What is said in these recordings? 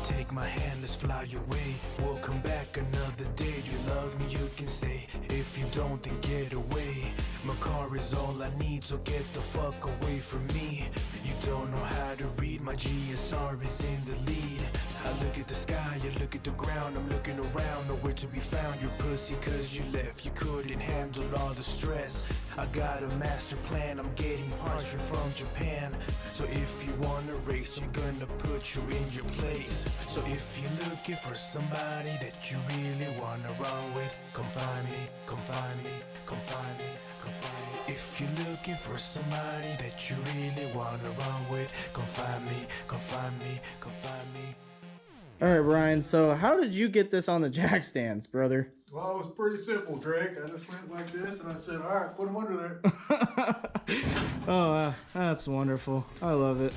Take my hand, let's fly away. We'll come back another day. You love me, you can say. If you don't, then get away. My car is all I need, so get the fuck away from me. You don't know how to read, my GSR is in the lead. I look at the sky, you look at the ground. I'm looking around, nowhere to be found. You're pussy cause you left, you couldn't handle all the stress. I got a master plan, I'm getting parts from Japan. So if you wanna race, you're gonna put you in your place. So if you're looking for somebody that you really wanna run with, come find me, come find me, come find me, come find me. If you're looking for somebody that you really wanna run with, come find me, come find me, come find me. All right, Brian, so how did you get this on the jack stands, brother? Well, it was pretty simple, Drake. I just went like this and I said, all right, put them under there. Oh, that's wonderful. I love it.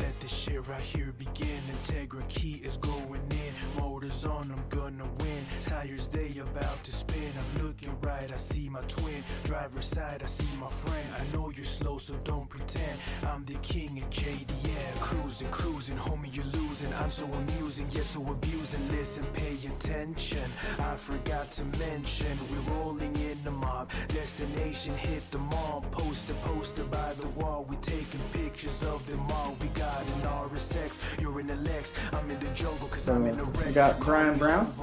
Let this shit right here begin. Integra key is going in. Motors on, I'm gonna win. Tires they about to spin. I'm looking right, I see my twin. Driver's side, I see my friend. I know you're slow, so don't pretend. I'm the king of JDM. Cruising, cruising, homie, you're losing. I'm so amusing, yet so abusing. Listen, pay attention. I forgot to mention, we're rolling in the mob. Destination hit the mall. Poster, poster by the wall. We taking pictures of them all. We got an RSX, you're in the Lex. I'm in the jungle cause I'm in the Rex. We got Brian Brown.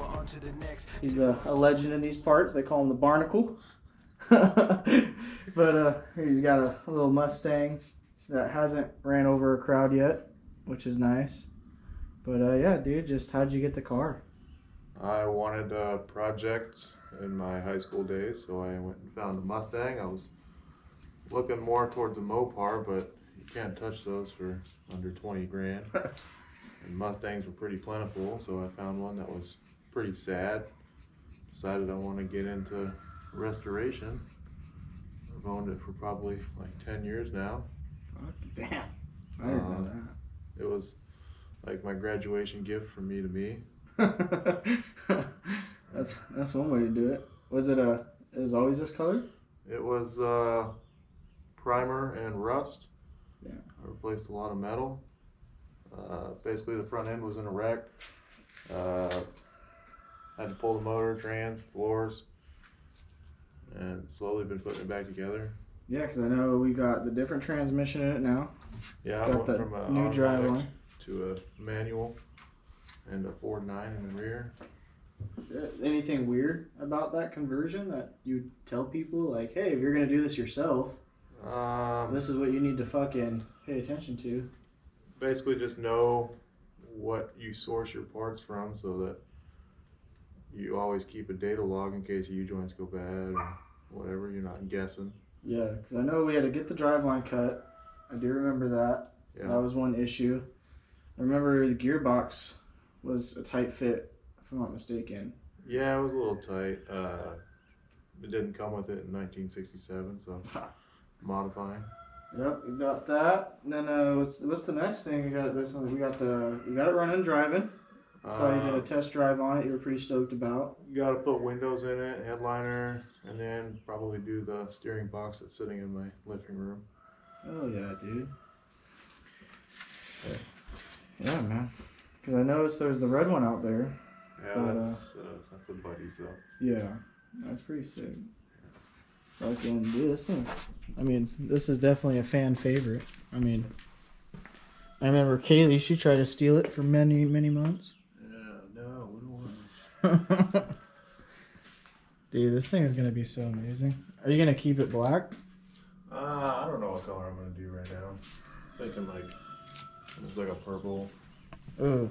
He's a legend in these parts. They call him the Barnacle. But here you got a little Mustang that hasn't ran over a crowd yet, which is nice. But yeah, dude, just how'd you get the car? I wanted a project in my high school days, so I went and found a Mustang. I was looking more towards a Mopar, but you can't touch those for under 20 grand. And Mustangs were pretty plentiful, so I found one that was pretty sad. Decided I want to get into restoration. I've owned it for probably like 10 years now. Fuck, damn. I didn't know that. It was like my graduation gift from me to me. That's one way to do it. Was it always this color? It was primer and rust. Yeah. I replaced a lot of metal. Basically the front end was in a wreck. Had to pull the motor, trans, floors, and slowly been putting it back together. Yeah, because I know we got the different transmission in it now. Yeah, I got went from a new driveline to a manual and a 4.9 in the rear. Anything weird about that conversion that you tell people, like, hey, if you're gonna do this yourself, this is what you need to fucking pay attention to? Basically just know what you source your parts from so that you always keep a data log in case U-joints go bad or whatever. You're not guessing. Yeah, because I know we had to get the driveline cut. I do remember that. Yeah. That was one issue. I remember the gearbox was a tight fit, if I'm not mistaken. Yeah, it was a little tight. It didn't come with it in 1967, so modifying. Yep, we got that. And then what's the next thing? We got it running driving. So you did a test drive on it. You were pretty stoked about. You got to put windows in it, headliner, and then probably do the steering box that's sitting in my living room. Oh yeah, dude. Yeah, man. Because I noticed there's the red one out there. Yeah, but, that's a buddy's though. Yeah, that's pretty sick. Fucking dude, this is definitely a fan favorite. I mean, I remember Kaylee, she tried to steal it for many, many months. Yeah, no, we don't want Dude, this thing is gonna be so amazing. Are you gonna keep it black? I don't know what color I'm gonna do right now. Thinking like it's like a purple. Ooh,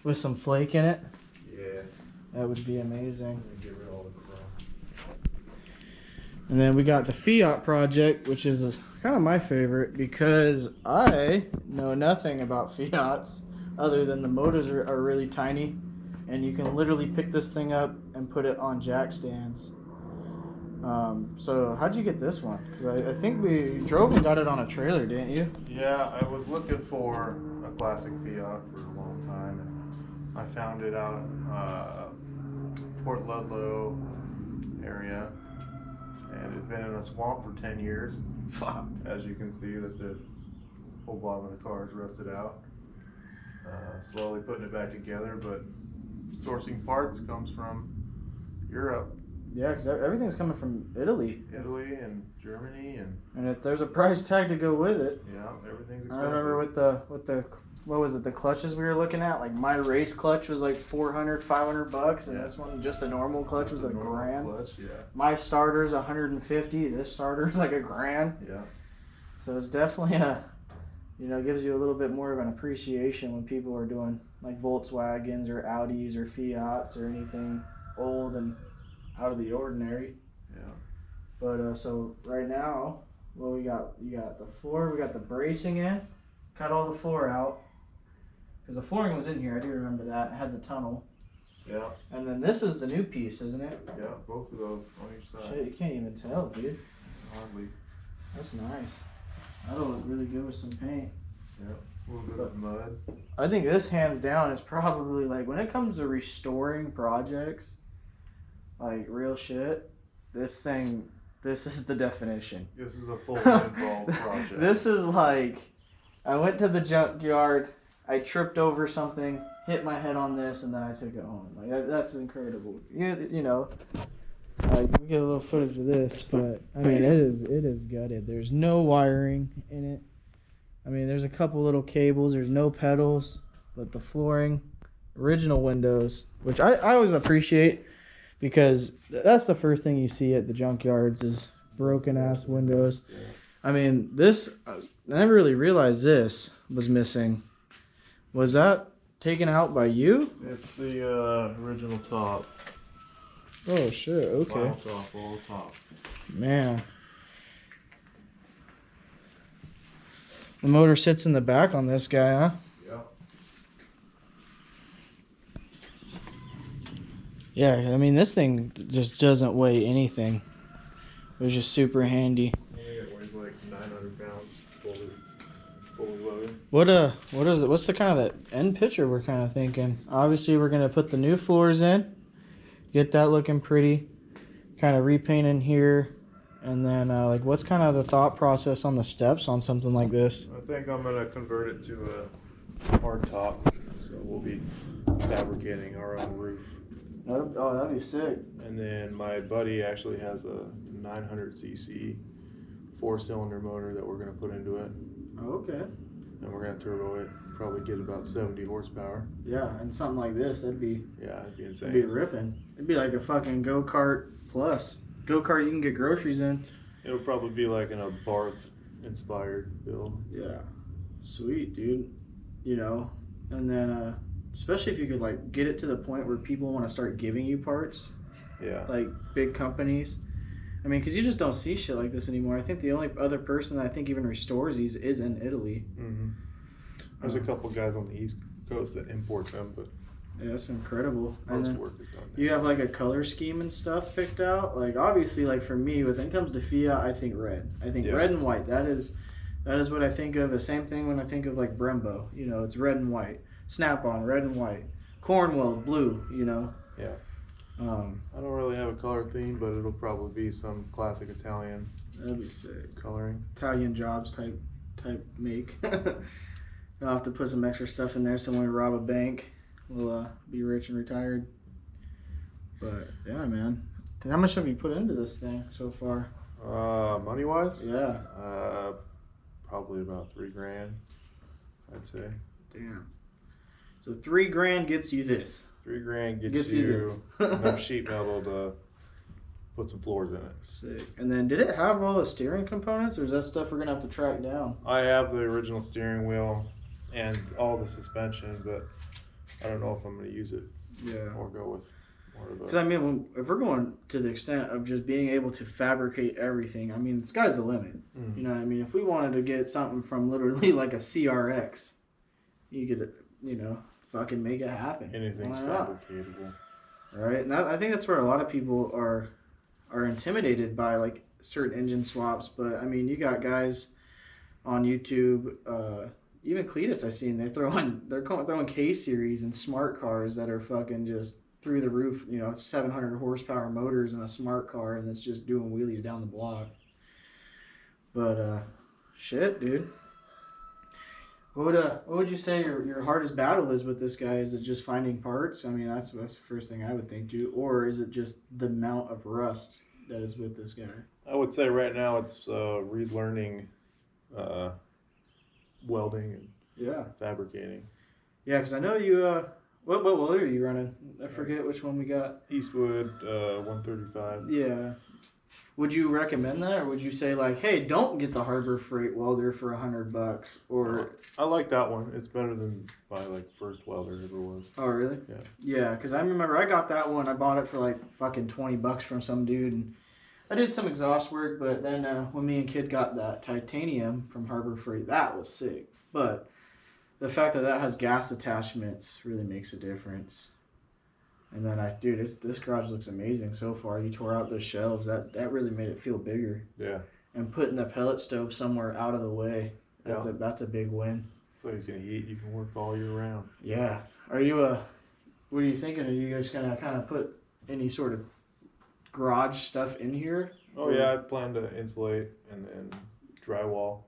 with some flake in it. Yeah. That would be amazing. I'm gonna get rid of all the chrome. And then we got the Fiat project, which is kind of my favorite because I know nothing about Fiats other than the motors are really tiny, and you can literally pick this thing up and put it on jack stands. So how'd you get this one? Because I think we drove and got it on a trailer, didn't you? Yeah, I was looking for a classic Fiat for a long time, and I found it out Port Ludlow area, and it had been in a swamp for 10 years. Fuck. As you can see, that the whole bottom of the car is rusted out. slowly putting it back together, but sourcing parts comes from Europe, Yeah, because everything's coming from Italy. Italy, and Germany, and if there's a price tag to go with it. yeah, everything's expensive. I remember with the what was it, the clutches we were looking at? Like my race clutch was like $400-$500, and this one, just a normal clutch, was like $1,000. Clutch, yeah. My starter's $150. This starter's like $1,000. Yeah. So it's definitely gives you a little bit more of an appreciation when people are doing like Volkswagens or Audis or Fiats or anything old and out of the ordinary. Yeah. But so right now, well, you got the floor, we got the bracing in, cut all the floor out, because the flooring was in here. I do remember that. It had the tunnel. Yeah. And then this is the new piece, isn't it? Yeah, both of those on each side. Shit, you can't even tell, dude. Hardly. That's nice. That'll look really good with some paint. Yeah. A little bit of mud. I think this, hands down, is probably, like, when it comes to restoring projects, like real shit, this is the definition. This is a full involved project. This is like, I went to the junkyard, I tripped over something, hit my head on this, and then I took it home. Like that's incredible. You know, we get a little footage of this, but I mean, it is gutted. There's no wiring in it. I mean, there's a couple little cables. There's no pedals, but the flooring, original windows, which I always appreciate, because that's the first thing you see at the junkyards is broken ass windows. Yeah. I mean, this, I never really realized this was missing. Was that taken out by you? It's the original top. Oh shit, okay. Final top, all top. Man. The motor sits in the back on this guy, huh? Yeah. Yeah, I mean, this thing just doesn't weigh anything. It was just super handy. I think it weighs like 900 pounds, fully loaded. What is it? What's the kind of the end picture we're kind of thinking? Obviously, we're gonna put the new floors in, get that looking pretty, kind of repaint in here, and then like, what's kind of the thought process on the steps on something like this? I think I'm gonna convert it to a hard top, so we'll be fabricating our own roof. Oh, that'd be sick. And then my buddy actually has a 900cc 4-cylinder motor that we're gonna put into it, Okay. and we're gonna turbo it. Probably get about 70 horsepower. Yeah, and something like this, that'd be insane. It'd be ripping. It'd be like a fucking go-kart plus. Go-kart you can get groceries in. It'll probably be like in a Barth inspired build. Yeah. Sweet, dude. You know, and then especially if you could like get it to the point where people want to start giving you parts. Yeah. Like big companies. I mean, because you just don't see shit like this anymore. I think the only other person that I think even restores these is in Italy. Mm-hmm. There's a couple guys on the East Coast that import them, but yeah, that's incredible. And most then work is done there. you have like a color scheme and stuff picked out. Like obviously, like for me, when it comes to Fiat, I think red. I think red and white. That is what I think of. The same thing when I think of like Brembo. You know, it's red and white. Snap-on, red and white. Cornwell, blue. You know. Yeah. I don't really have a color theme, but it'll probably be some classic Italian. That'd be sick. Coloring. Italian jobs type make. I'll have to put some extra stuff in there so when we rob a bank, we'll be rich and retired. But yeah, man. How much have you put into this thing so far? Money wise? Yeah. Probably about $3,000, I'd say. Damn. So $3,000 gets you this. $3,000 gets you enough sheet metal to put some floors in it. Sick. And then did it have all the steering components, or is that stuff we're gonna have to track down? I have the original steering wheel and all the suspension, but I don't know if I'm going to use it. Yeah. Or go with more of Because the. I mean, if we're going to the extent of just being able to fabricate everything, I mean, the sky's the limit. Mm. You know what I mean? If we wanted to get something from literally like a CRX, you could, you know, fucking make it happen. Anything's Why not? fabricatable. Right? And I think that's where a lot of people are intimidated by like certain engine swaps. But I mean, you got guys on YouTube, even Cletus I've seen, they're throwing K series and smart cars that are fucking just through the roof, you know, 700 horsepower motors in a smart car, and it's just doing wheelies down the block. But shit, dude. What would you say your hardest battle is with this guy? Is it just finding parts? I mean, that's the first thing I would think too. Or is it just the amount of rust that is with this guy? I would say right now it's relearning uh, welding and Yeah. fabricating. Yeah, because I know you. What welder are you running? I forget which one we got. Eastwood 135. Yeah. Would you recommend that, or would you say like, hey, don't get the Harbor Freight welder for $100? Or I like that one. It's better than my first welder ever was. oh really? Yeah. Yeah, because I remember I got that one. I bought it for like fucking $20 from some dude, and I did some exhaust work. But then when me and Kid got that titanium from Harbor Freight, that was sick. But the fact that that has gas attachments really makes a difference. And then this garage looks amazing so far. You tore out those shelves. That really made it feel bigger. Yeah. And putting the pellet stove somewhere out of the way, that's a big win. So you can eat, you can work all year round. Yeah. Are you what are you thinking? Are you guys gonna kind of put any sort of garage stuff in here? Oh yeah, I plan to insulate and then drywall.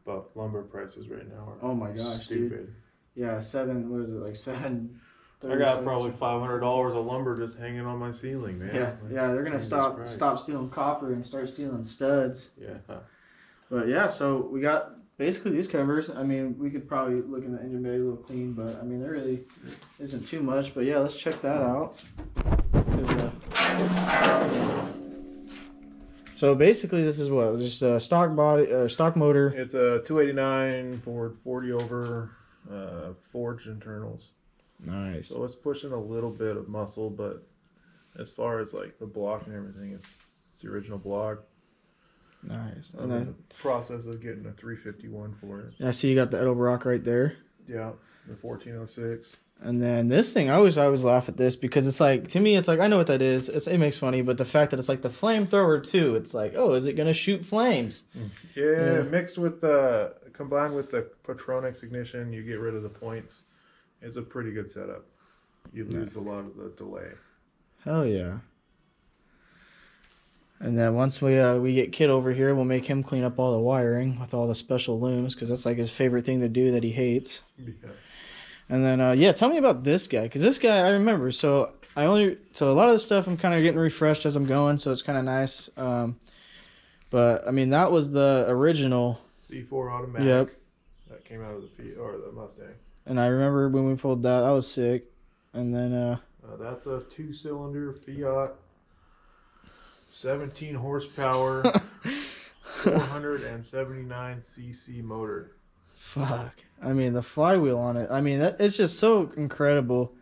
But lumber prices right now are Oh my gosh, stupid. dude. Yeah, what is it, like 7? I got probably $500 of lumber just hanging on my ceiling, man. Yeah, they're gonna stop stealing copper and start stealing studs. Yeah. But yeah, so we got basically these covers. I mean, we could probably look in the engine bay a little clean, but I mean, there really isn't too much. But yeah, let's check that out. So basically, this is what, just a stock body, stock motor. It's a 289 Ford 40 over forged internals. Nice. So it's pushing a little bit of muscle, but as far as like the block and everything, it's the original block. Nice. I'm in the process of getting a 351 for it. Yeah, I see you got the Edelbrock right there. Yeah, the 1406. And then this thing, I always laugh at this because it's like, to me, it's like, I know what that is. It makes funny, but the fact that it's like the flamethrower too, it's like, oh, is it going to shoot flames? Yeah, mixed with combined with the Patronix ignition, you get rid of the points. It's a pretty good setup. You lose a lot of the delay. Hell yeah. And then once we get Kid over here, we'll make him clean up all the wiring with all the special looms because that's like his favorite thing to do that he hates. Yeah. And then tell me about this guy because this guy I remember. So a lot of the stuff I'm kind of getting refreshed as I'm going, so it's kind of nice. But I mean that was the original C4 automatic. Yep. That came out of the Mustang. And I remember when we pulled that was sick. And then that's a 2-cylinder Fiat, 17 horsepower, 479 cc motor. Fuck. I mean, the flywheel on it. I mean, it's just so incredible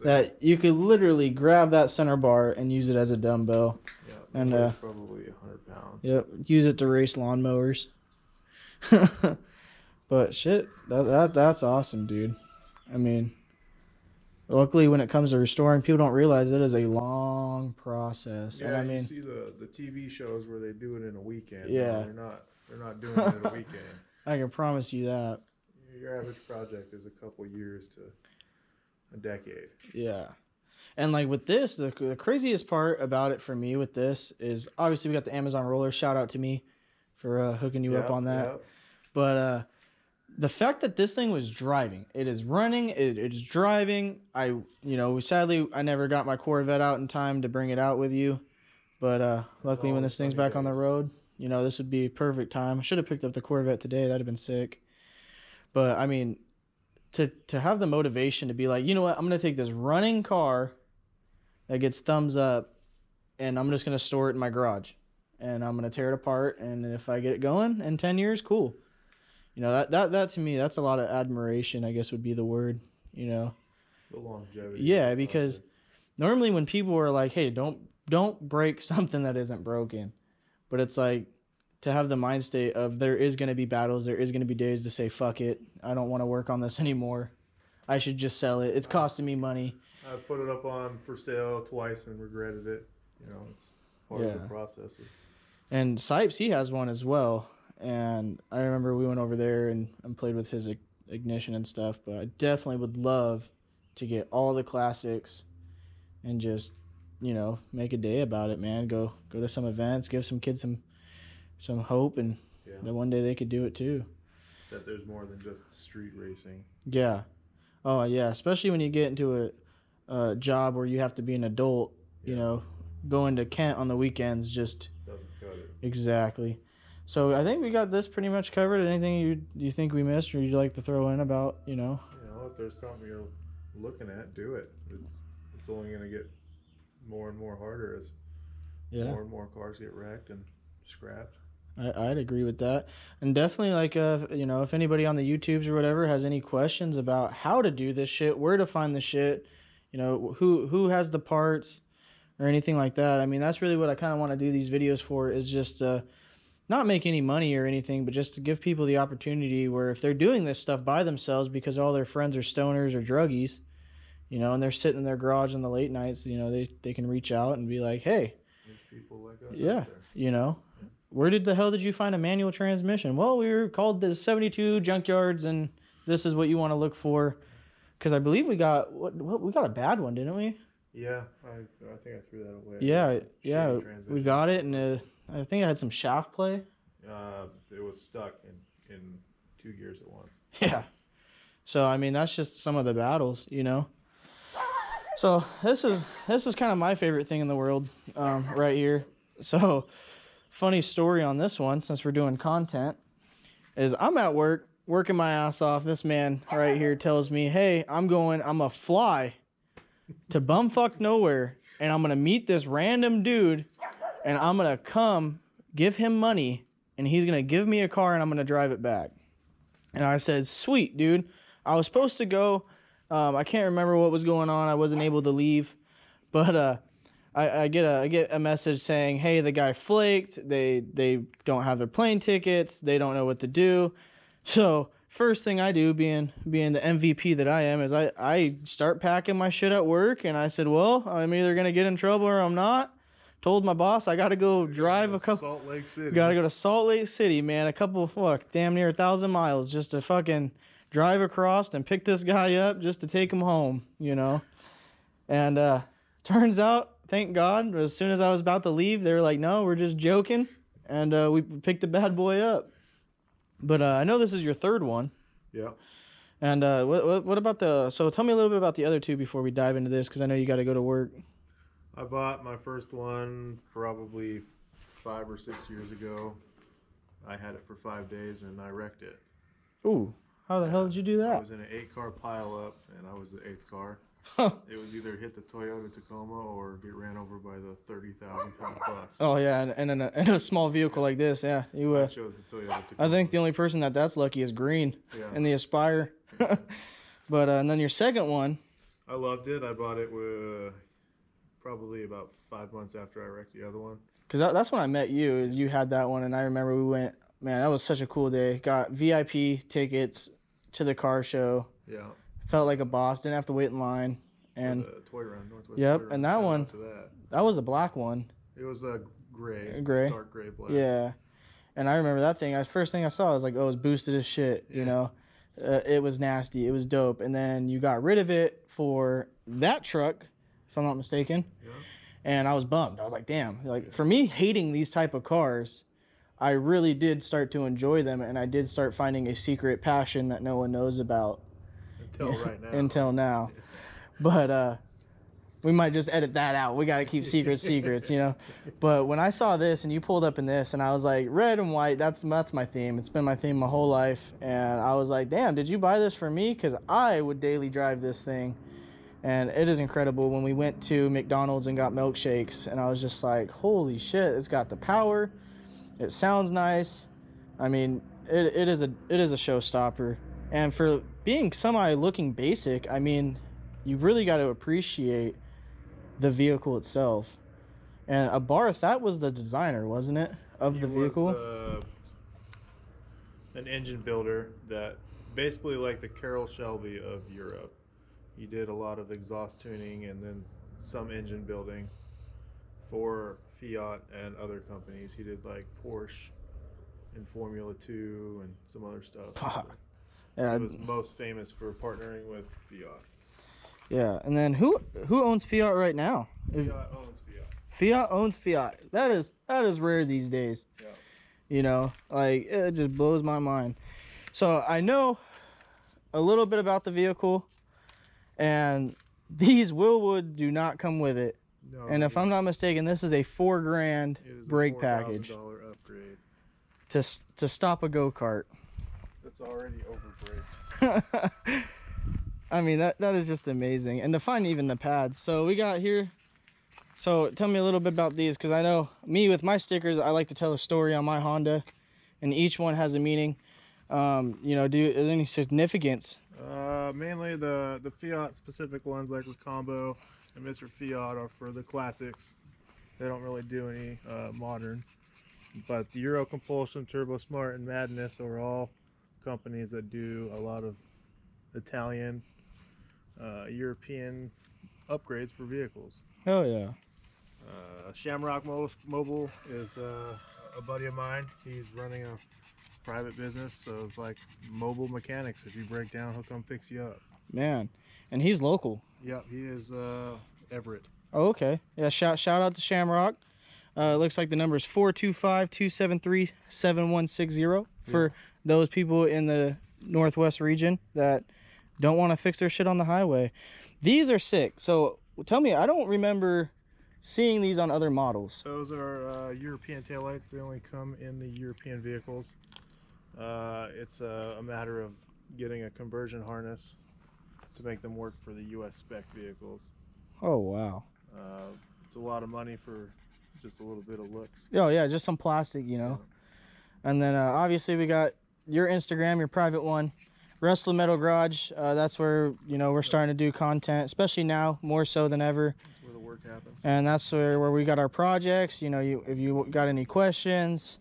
that you could literally grab that center bar and use it as a dumbbell. Yeah, and probably 100 pounds. Yep, use it to race lawnmowers. But shit, that's awesome, dude. I mean, luckily when it comes to restoring, people don't realize it is a long process. Yeah, and I mean, you see the TV shows where they do it in a weekend. Yeah. No, they're not doing it in a weekend. I can promise you that. Your average project is a couple years to a decade. Yeah. And like with this, the craziest part about it for me with this is obviously we got the Amazon roller. Shout out to me for hooking you up on that. Yep. But the fact that this thing was driving, it is running, it is driving. Sadly I never got my Corvette out in time to bring it out with you. But luckily when this thing's back on the road, this would be perfect time. I should have picked up the Corvette today. That'd have been sick. But I mean, to have the motivation to be like, you know what, I'm going to take this running car that gets thumbs up and I'm just going to store it in my garage and I'm going to tear it apart. And if I get it going in 10 years, cool. That to me, that's a lot of admiration, I guess would be the word, The longevity. Yeah, because normally when people are like, hey, don't break something that isn't broken. But it's like to have the mind state of there is going to be battles. There is going to be days to say, fuck it. I don't want to work on this anymore. I should just sell it. It's costing me money. I put it up on for sale twice and regretted it. It's part of the process. And Sipes, he has one as well. And I remember we went over there and played with his ignition and stuff. But I definitely would love to get all the classics and just, make a day about it, man. Go to some events, give some kids some hope, and then one day they could do it too. that there's more than just street racing. Yeah. Oh yeah, especially when you get into a job where you have to be an adult. You know, going to Kent on the weekends just Doesn't cut it. exactly. So I think we got this pretty much covered. Anything you think we missed, or you'd like to throw in about, You know, if there's something you're looking at, do it. It's only going to get more and more harder as more and more cars get wrecked and scrapped. I'd agree with that. And definitely, like, you know, if anybody on the YouTubes or whatever has any questions about how to do this shit, where to find the shit, you know, who has the parts or anything like that. I mean, that's really what I kind of want to do these videos for, is just not make any money or anything, but just to give people the opportunity where if they're doing this stuff by themselves because all their friends are stoners or druggies, you know, and they're sitting in their garage in the late nights, you know, they can reach out and be like, hey, There's people like us out yeah, there. you know, where the hell did you find a manual transmission? Well, we were called the 72 junkyards, and this is what you want to look for. Because I believe we got we got a bad one, didn't we? Yeah, I think I threw that away. Yeah, yeah, Shitty we transmission. got it, and I think I had some shaft play. It was stuck in 2 gears at once. Yeah. So I mean, that's just some of the battles, you know. So this is kind of my favorite thing in the world, right here. So funny story on this one, since we're doing content, is I'm at work working my ass off. This man right here tells me, hey, I'm a fly to bumfuck nowhere, and I'm gonna meet this random dude, and I'm gonna come give him money, and he's gonna give me a car, and I'm gonna drive it back. And I said, sweet, dude. I was supposed to go. I can't remember what was going on. I wasn't able to leave, but I get a message saying, hey, the guy flaked. They don't have their plane tickets. They don't know what to do. So first thing I do, being the MVP that I am, is I start packing my shit at work, and I said, well, I'm either gonna get in trouble or I'm not. Told my boss I gotta go drive a couple. Salt Lake City. Gotta go to Salt Lake City, man. A couple, damn near 1,000 miles just to fucking drive across and pick this guy up just to take him home, you know. And turns out, thank God, as soon as I was about to leave, they were like, no, we're just joking, and we picked the bad boy up. But I know this is your third one. Yeah. And what about so tell me a little bit about the other two before we dive into this, because I know you got to go to work. I bought my first one probably 5 or 6 years ago. I had it for 5 days and I wrecked it. Ooh, how the hell did you do I that? was in an 8-car pileup, and I was the 8th car. It was either hit the Toyota Tacoma or get ran over by the 30,000-pound bus. Oh yeah, and in a small vehicle like this, yeah. I chose the Toyota Tacoma. I think the only person that's lucky is Green in the Aspire. But and then your second one. I loved it. I bought it with probably about 5 months after I wrecked the other one. Because that's when I met you. Is you had that one, and I remember we went. Man, that was such a cool day. Got VIP tickets to the car show. Yeah. Felt like a boss. Didn't have to wait in line. And the Toy Run, Northwest yep, Toy Run. and that Shout one. out to That was a black one. It was a gray, dark gray black. Yeah, and I remember that thing. First thing I saw, I was like, oh, it was boosted as shit. You know, it was nasty. It was dope. And then you got rid of it for that truck, if I'm not mistaken. Yeah. And I was bummed. I was like, damn. Like, for me, hating these type of cars, I really did start to enjoy them, and I did start finding a secret passion that no one knows about. Until right now. Until now. But we might just edit that out. We got to keep secrets, you know. But when I saw this and you pulled up in this, and I was like, red and white, that's my theme. It's been my theme my whole life. And I was like, damn, did you buy this for me? Because I would daily drive this thing. And it is incredible. When we went to McDonald's and got milkshakes, and I was just like, holy shit, it's got the power. It sounds nice. I mean, it is a showstopper. And for being semi-looking basic, I mean, you really got to appreciate the vehicle itself. And Abarth, that was the designer, wasn't it, of the vehicle? Was, an engine builder that basically like the Carroll Shelby of Europe. He did a lot of exhaust tuning and then some engine building for Fiat and other companies. He did like Porsche and Formula 2 and some other stuff. Yeah, he was most famous for partnering with Fiat. Yeah, and then who owns Fiat right now? Fiat owns Fiat. Fiat owns Fiat. That is rare these days. Yeah. You know, like, it just blows my mind. So I know a little bit about the vehicle, and these Willwood do not come with it. No, And if I'm not mistaken, this is a $4,000 brake package $4,000 upgrade. to stop a go-kart. That's already overbraked. I mean, that is just amazing. And to find even the pads. So we got here. So tell me a little bit about these, because I know me with my stickers, I like to tell a story on my Honda, and each one has a meaning. You know, is there any significance? Mainly the Fiat specific ones, like with Combo and Mr. Fiat, are for the classics. They don't really do any modern. But the Euro Compulsion, Turbo Smart, and Madness are all companies that do a lot of Italian, European upgrades for vehicles. Oh yeah. Shamrock Mobile is a buddy of mine. He's running a private business of like mobile mechanics. If you break down, he'll come fix you up. Man, and he's local. Yep, he is Everett. Oh, okay. Yeah, shout out to Shamrock. Looks like the number is 425-273-7160 for those people in the Northwest region that don't want to fix their shit on the highway. These are sick. So tell me, I don't remember seeing these on other models. Those are European taillights. They only come in the European vehicles. It's a matter of getting a conversion harness to make them work for the US spec vehicles. Oh wow. It's a lot of money for just a little bit of looks. Oh yeah, just some plastic, you know. Yeah. And then obviously we got your Instagram, your private one, Wrestle Metal Garage. That's where, you know, we're starting to do content, especially now more so than ever. That's where the work happens. And that's where we got our projects. You know, if you got any questions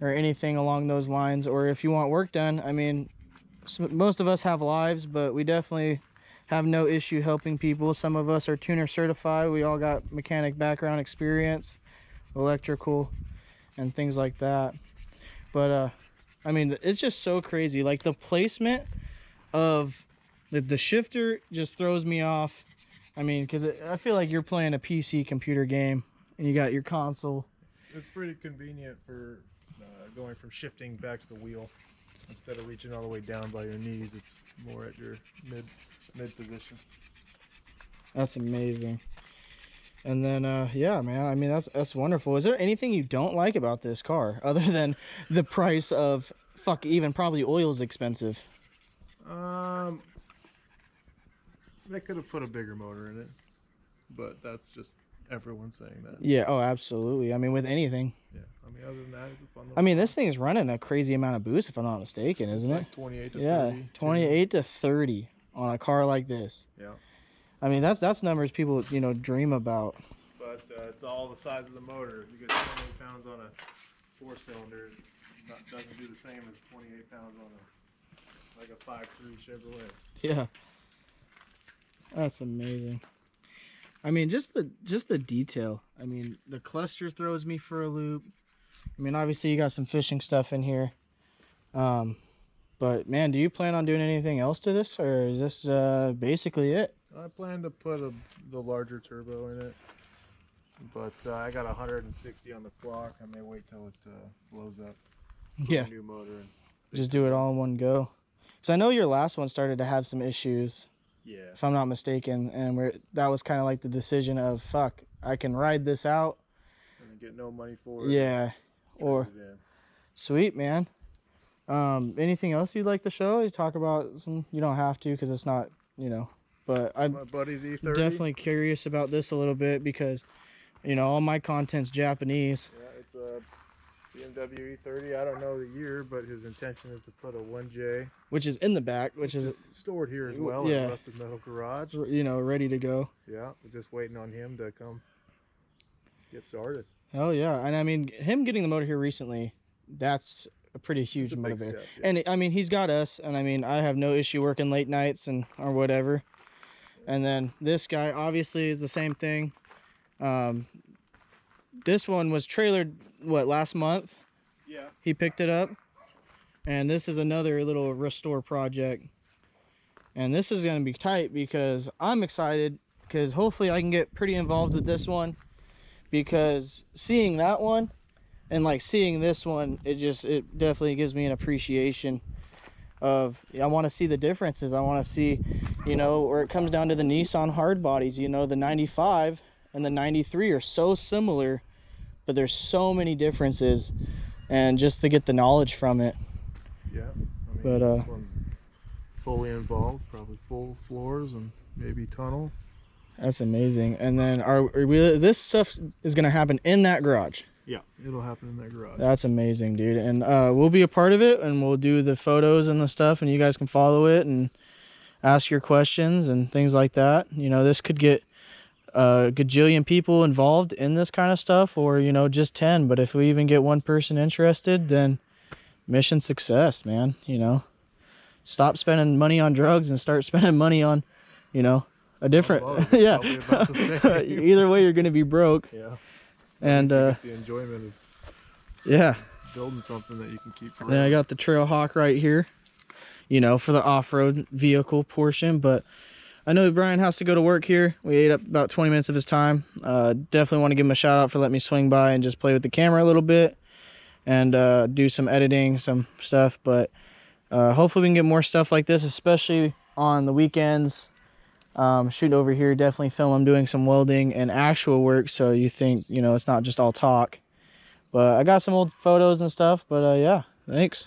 or anything along those lines, or if you want work done, I mean, most of us have lives, but we definitely have no issue helping people. Some of us are tuner certified. We all got mechanic background experience, electrical, and things like that. But I mean, it's just so crazy. Like the placement of the shifter just throws me off. I mean, because I feel like you're playing a PC computer game and you got your console. It's pretty convenient for going from shifting back to the wheel. Instead of reaching all the way down by your knees, it's more at your mid position. That's amazing. And then yeah, man, I mean, that's wonderful. Is there anything you don't like about this car other than the price of even probably oil's expensive? They could have put a bigger motor in it, but that's just everyone saying that. Yeah, oh absolutely. I mean, with anything. Yeah, I mean, other than that, it's a fun little I mean, this thing is running a crazy amount of boost, if I'm not mistaken, isn't it? Like 28 to 30. Yeah, 28 to 30 on a car like this. Yeah. I mean, that's numbers people, you know, dream about. But it's all the size of the motor. You get 28 pounds on a 4-cylinder. Doesn't do the same as 28 pounds on like a 5.3 Chevrolet. Yeah. That's amazing. I mean, just the detail. I mean, the cluster throws me for a loop. I mean, obviously you got some fishing stuff in here. But man, do you plan on doing anything else to this, or is this basically it? I plan to put the larger turbo in it, but I got 160 on the clock. I may wait till it blows up. Yeah. A new motor. And just do it all in one go. So I know your last one started to have some issues. Yeah. If I'm not mistaken, and that was kind of like the decision of, fuck, I can ride this out and get no money for it. Yeah. Or sweet, man. Anything else you'd like to show? You talk about some. You don't have to, because it's not, you know. But I'm my buddy's E30. definitely curious about this a little bit, because, you know, all my content's Japanese. Yeah, it's a BMW E30. I don't know the year, but his intention is to put a 1J, which is in the back, which is stored here as well. Yeah. In Rusted Metal Garage. You know, ready to go. Yeah, we're just waiting on him to come get started. Oh yeah, and I mean, him getting the motor here recently, that's a pretty huge motivator. Step, yeah. And I mean, he's got us, and I mean, I have no issue working late nights or whatever. And then this guy obviously is the same thing. This one was trailered last month? Yeah. He picked it up, and this is another little restore project. And this is going to be tight, because I'm excited, because hopefully I can get pretty involved with this one, because seeing that one and like seeing this one, it definitely gives me an appreciation I want to see the differences. I want to see, you know, where it comes down to the Nissan hard bodies. You know, the 95 and the 93 are so similar, but there's so many differences, and just to get the knowledge from it. Yeah, I mean, But this one's fully involved, probably full floors and maybe tunnel. that's amazing. And then this stuff is gonna happen in that garage? Yeah, it'll happen in that garage. That's amazing, dude. And we'll be a part of it, and we'll do the photos and the stuff, and you guys can follow it and ask your questions and things like that. You know, this could get a gajillion people involved in this kind of stuff, or, you know, just 10. But if we even get one person interested, then mission success, man. You know, stop spending money on drugs and start spending money on, you know, a different, yeah. Either way, you're gonna be broke. Yeah. And the enjoyment of yeah, building something that you can keep forever. then I got the Trailhawk right here, you know, for the off-road vehicle portion. But I know Brian has to go to work here. We ate up about 20 minutes of his time. Definitely want to give him a shout out for letting me swing by and just play with the camera a little bit and do some editing, some stuff. But hopefully we can get more stuff like this, especially on the weekends. Shoot over here, definitely film him doing some welding and actual work, so you think, you know, it's not just all talk. But I got some old photos and stuff. But yeah, thanks.